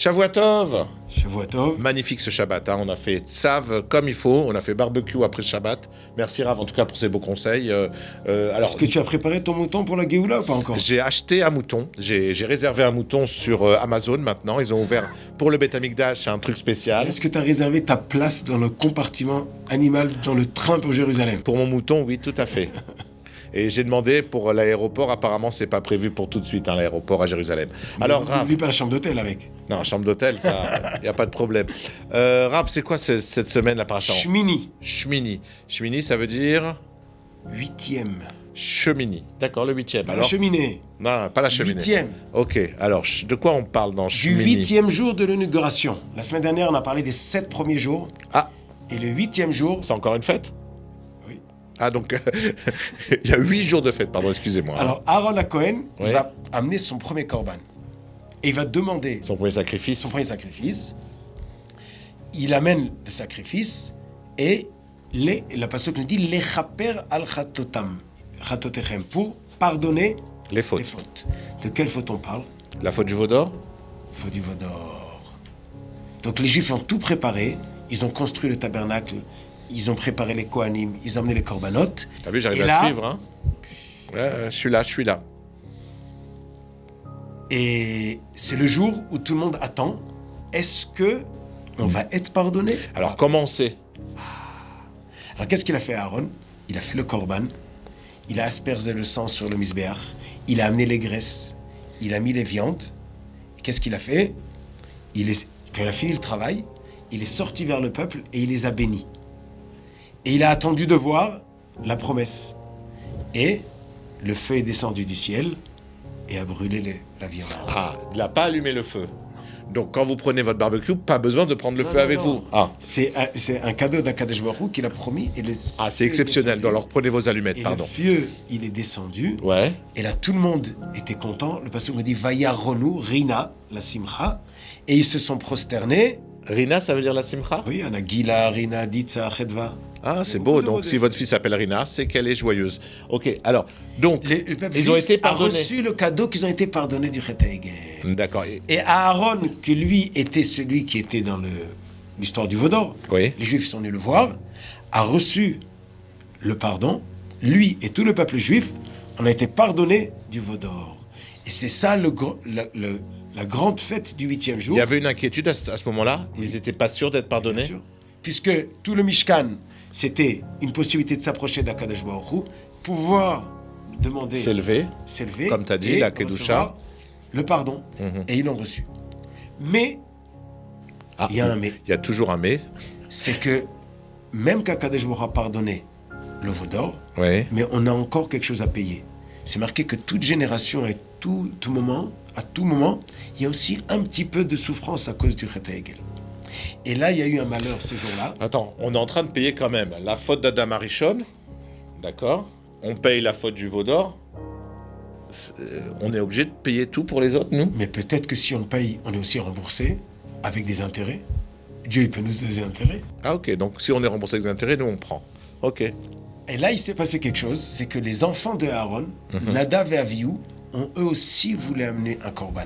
Shavua Tov. Shavua Tov. Magnifique ce Shabbat, hein. On a fait tzav comme il faut, on a fait barbecue après le Shabbat. Merci Rav en tout cas pour ces beaux conseils. Est-ce que tu as préparé ton mouton pour la Géoula ou pas encore? J'ai acheté un mouton, j'ai réservé un mouton sur Amazon maintenant. Ils ont ouvert pour le Beth Amikdash, c'est un truc spécial. Est-ce que tu as réservé ta place dans le compartiment animal dans le train pour Jérusalem? Pour mon mouton, oui, tout à fait. Et j'ai demandé pour l'aéroport, apparemment c'est pas prévu pour tout de suite, hein, l'aéroport à Jérusalem. Alors Rav... N'oublie pas la chambre d'hôtel avec. Non, chambre d'hôtel, ça, y a pas de problème. Rav, c'est quoi cette semaine la paracha? Shmini. Shmini. Shmini, ça veut dire 8e. Chemini. D'accord, le 8e. Pas alors... la cheminée. Non, pas la cheminée. 8e. Ok, alors de quoi on parle dans Du Shmini? 8e jour de l'inauguration. La semaine dernière, on a parlé des 7 premiers jours. Ah, Et le 8e jour... c'est encore une fête? Oui. Ah, donc il y a 8 jours de fête, pardon, excusez-moi. hein. Alors, Aaron à Cohen, Oui. il va amener son premier korban. Et il va demander Son premier sacrifice. son premier sacrifice. Il amène le sacrifice et la pasuk nous dit lechaper al chatotechem, pour pardonner Les fautes. les fautes. De quelle faute on parle? La faute du veau d'or? Faute du veau d'or. Donc les Juifs ont tout préparé. Ils ont construit le tabernacle. Ils ont préparé les kohanim. Ils ont amené les korbanot. T'as vu, j'arrive Et à là- suivre, hein? Ouais, je suis là. Et c'est le jour où tout le monde attend. Est-ce que on va être pardonné? Alors, comment on sait? Alors qu'est-ce qu'il a fait Aaron? Il a fait le korban, il a aspergé le sang sur le misbéach, il a amené les graisses, il a mis les viandes. Et qu'est-ce qu'il a fait? Quand il a fini le travail, il est sorti vers le peuple et il les a bénis. Et il a attendu de voir la promesse. Et le feu est descendu du ciel et a brûlé la viande. Ah, il n'a pas allumé le feu. Donc, quand vous prenez votre barbecue, pas besoin de prendre le feu avec vous. Ah, C'est un cadeau d'Akadosh Baruch Hu qu'il a promis. Et c'est exceptionnel. descendu. Alors, prenez vos allumettes, Et pardon. le feu, il est descendu. Ouais. Et là, tout le monde était content. Le pasteur me dit Vayaronu, Rina, la Simcha. Et ils se sont prosternés. Rina, ça veut dire la simcha? Oui, Anagila, Rina, Ditsa, Chedva. Ah, c'est Beaucoup beau. de Donc, mots si de- votre fille s'appelle Rina, c'est qu'elle est joyeuse. Ok, alors, donc, Le peuple ils ont juif été a pardonnés. reçu le cadeau qu'ils ont été pardonnés du Chet HaEgel. D'accord. Et Aaron, que lui était celui qui était dans l'histoire du veau d'or, Oui. les Juifs sont venus le voir, a reçu le pardon. Lui et tout le peuple juif, on a été pardonnés du veau d'or. Et c'est ça la grande fête du 8e jour. Il y avait une inquiétude à ce moment-là? Ils n'étaient pas sûrs d'être Bien pardonnés? sûr. Puisque tout le Mishkan, c'était une possibilité de s'approcher d'Akadosh Baruch Hu, pouvoir demander, S'élever. Comme t'as dit, et la Kedusha. recevoir le pardon. Mhm. Et ils l'ont reçu. Mais, Ah, il y a un mais. Il y a toujours un mais. C'est que même qu'Akadosh Baruch Hu a pardonné le veau d'or, Oui. mais on a encore quelque chose à payer. C'est marqué que toute génération et tout moment, à tout moment, il y a aussi un petit peu de souffrance à cause du Chet HaEgel. Et là, il y a eu un malheur ce jour-là. Attends, on est en train de payer quand même la faute d'Adam Arishon, d'accord? On paye la faute du veau d'or. On est obligé de payer tout pour les autres, nous? Mais peut-être que si on paye, on est aussi remboursé avec des intérêts. Dieu, il peut nous donner des intérêts. Ah ok, donc si on est remboursé avec des intérêts, nous on prend. Ok. Et là, il s'est passé quelque chose, c'est que les enfants de Aaron, Nadav et Avihu, ont eux aussi voulu amener un korban.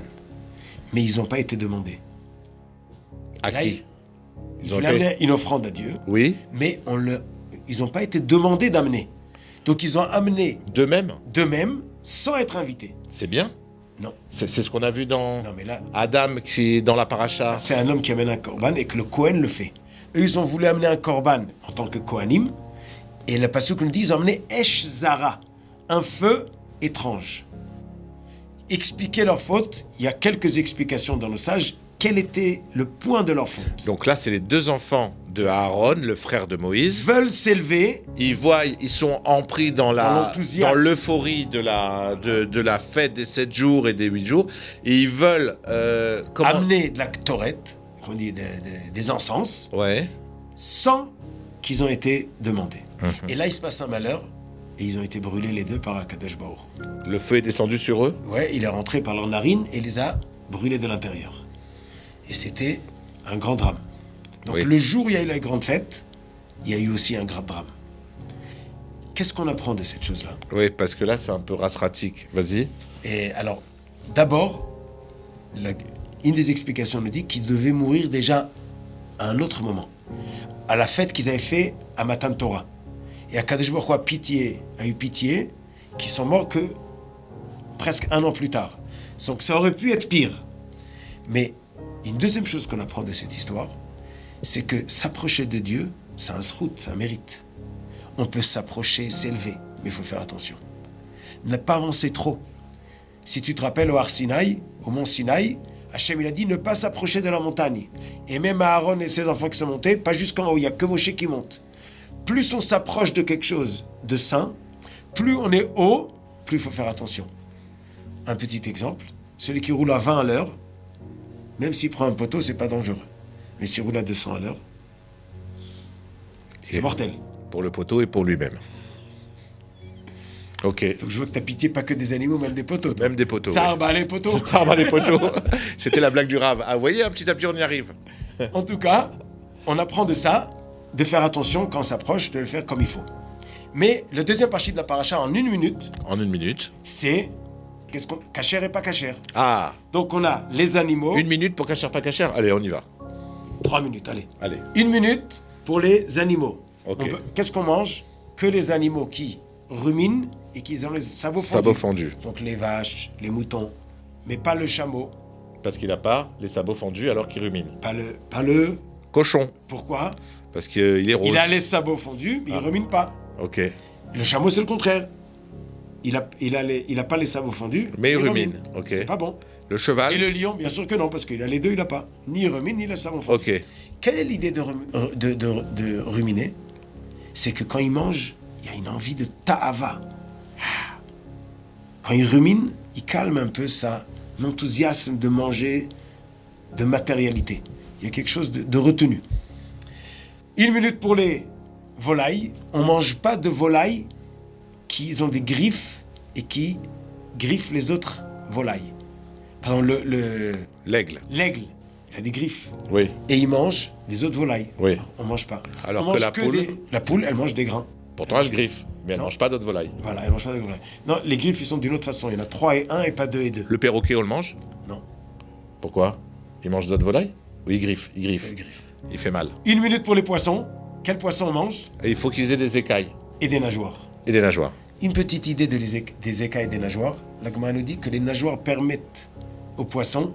Mais ils n'ont pas été demandés. À Là, qui? Ils ont voulaient été- amener une offrande à Dieu, Oui, mais ils n'ont pas été demandés d'amener. Donc ils ont amené d'eux-mêmes. d'eux-mêmes sans être invités. C'est bien. Non, C'est ce qu'on a vu dans non mais là, Adam, qui dans la paracha. ça, c'est un homme qui amène un korban et que le Kohen le fait. Eux, ils ont voulu amener un korban en tant que Kohanim. Et le passage nous dit, ils ont amené Esh Zara, un feu étrange. Expliquer leur faute, il y a quelques explications dans nos sages. Quel était le point de leur faute? Donc là, c'est les deux enfants de Aaron, le frère de Ils Moïse. veulent s'élever, Ils voient, ils sont empris dans Dans l'enthousiasme. dans l'euphorie de la fête des 7 jours et des 8 jours. Et ils veulent amener de la Ktoret, on dit des encens, Ouais. sans qu'ils ont été demandés. Et là, il se passe un malheur, et ils ont été brûlés les deux par Akadosh Baruch Hu. Le feu est descendu sur eux. Ouais, il est rentré par leurs narines et les a brûlés de l'intérieur. Et c'était un grand drame. Donc Oui. le jour où il y a eu la grande fête, il y a eu aussi un grand drame. Qu'est-ce qu'on apprend de cette chose-là? Oui, parce que là, c'est un peu rasratique. Vas-y. Et alors, d'abord, une des explications nous dit qu'ils devaient mourir déjà à un autre moment, à la fête qu'ils avaient fait à Matan Torah. Et Akadosh Baruch Hu a eu pitié, qu'ils sont morts que presque un an plus tard. Donc ça aurait pu être pire. Mais une deuxième chose qu'on apprend de cette histoire, c'est que s'approcher de Dieu, c'est un zrout, c'est un mérite. On peut s'approcher, s'élever, mais il faut faire attention. Ne pas avancer trop. Si tu te rappelles au Har Sinaï, au mont Sinaï, Hachem il a dit ne pas s'approcher de la montagne. Et même Aaron et ses enfants qui sont montés, pas jusqu'en haut, il n'y a que Moshe qui monte. Plus on s'approche de quelque chose de saint, plus on est haut, plus il faut faire attention. Un petit exemple, celui qui roule à 20 à l'heure, même s'il prend un poteau, c'est pas dangereux. Mais s'il roule à 200 à l'heure, c'est mortel. Pour le poteau et pour lui-même. Ok. Donc je vois que tu as pitié pas que des animaux, même des poteaux. Même des poteaux. Ça rebat les poteaux. Ça rebat les poteaux. C'était la blague du Rav. Ah, vous voyez, petit à petit, on y arrive. En tout cas, on apprend de ça, de faire attention quand on s'approche, de le faire comme il faut. Mais le deuxième partie de la paracha en 1 minute. En 1 minute. C'est cachère et pas cachère. Ah. Donc on a les animaux. 1 minute pour cachère, pas cachère. Allez, on y va. 3 minutes, allez. Allez. 1 minute pour les animaux. Ok. Qu'est-ce qu'on mange? Que les animaux qui ruminent et qui ont les sabots fondus. Sabots fondus. Donc les vaches, les moutons, mais pas le chameau. Parce qu'il n'a pas les sabots fondus alors qu'il rumine. Pas le... Cochon. Pourquoi? Parce qu'il est rose. Il a les sabots fondus, mais il rumine pas. Ok. Le chameau, c'est le contraire. Il a pas les sabots fondus, Mais il rumine. Ok. C'est pas bon. Le cheval. Et le lion, bien sûr que non, parce qu'il a les deux, il a pas. Ni il rumine, ni les sabots fondus. Ok. Quelle est l'idée de ruminer? C'est que quand il mange, il y a une envie de ta'ava. Quand il rumine, il calme un peu son enthousiasme de manger, de matérialité. Il y a quelque chose de retenu. 1 minute pour les volailles. On ne mange pas de volailles qui ont des griffes et qui griffent les autres volailles. Par exemple, L'aigle. l'aigle, il a des griffes. Oui. Et il mange des autres volailles. Oui. On ne mange pas. Alors On que mange la poule- La poule, elle mange des grains. Pourtant, elle griffe. Mais elle ne Non. mange pas d'autres volailles. Voilà, elle mange pas des volailles. Non, les griffes, ils sont d'une autre façon. Il y en a 3 et 1 et pas 2 et 2. Le perroquet, on le mange? Non, Pourquoi? Il mange d'autres volailles? Oui, il griffe. Il griffe. les griffes. Il fait mal. 1 minute pour les poissons. Quels poissons on mange? Et il faut qu'ils aient des écailles Et des nageoires. et des nageoires. Une petite idée des écailles et des nageoires. La Gemara nous dit que les nageoires permettent aux poissons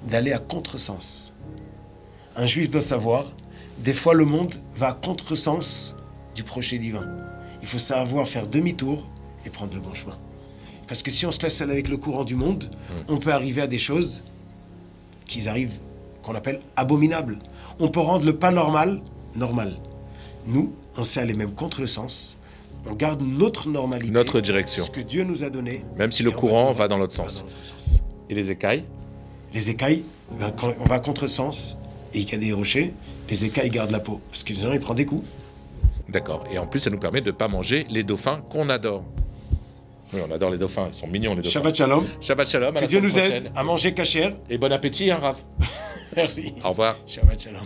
d'aller à contresens. Un juif doit savoir, des fois le monde va à contresens du projet divin. Il faut savoir faire demi-tour et prendre le bon chemin. Parce que si on se laisse aller avec le courant du monde, on peut arriver à des choses qu'on appelle abominables. On peut rendre le pas normal, normal. Nous, on sait aller même contre le sens. On garde notre normalité. Notre direction. Ce que Dieu nous a donné. Même si le Et courant va dans l'autre va sens. dans l'autre sens. Et les écailles? Les écailles, quand on va à contre-sens et qu'il y a des rochers, les écailles gardent la peau. Parce que sinon, ils prennent des coups. D'accord. Et en plus, ça nous permet de ne pas manger les dauphins qu'on adore. Oui, on adore les dauphins. Ils sont mignons, les dauphins. Shabbat Shalom. Shabbat shalom. À Que la Dieu semaine nous prochaine. aide à manger cachère. Et bon appétit, hein, Raph. Merci. Au revoir. Shabbat Shalom.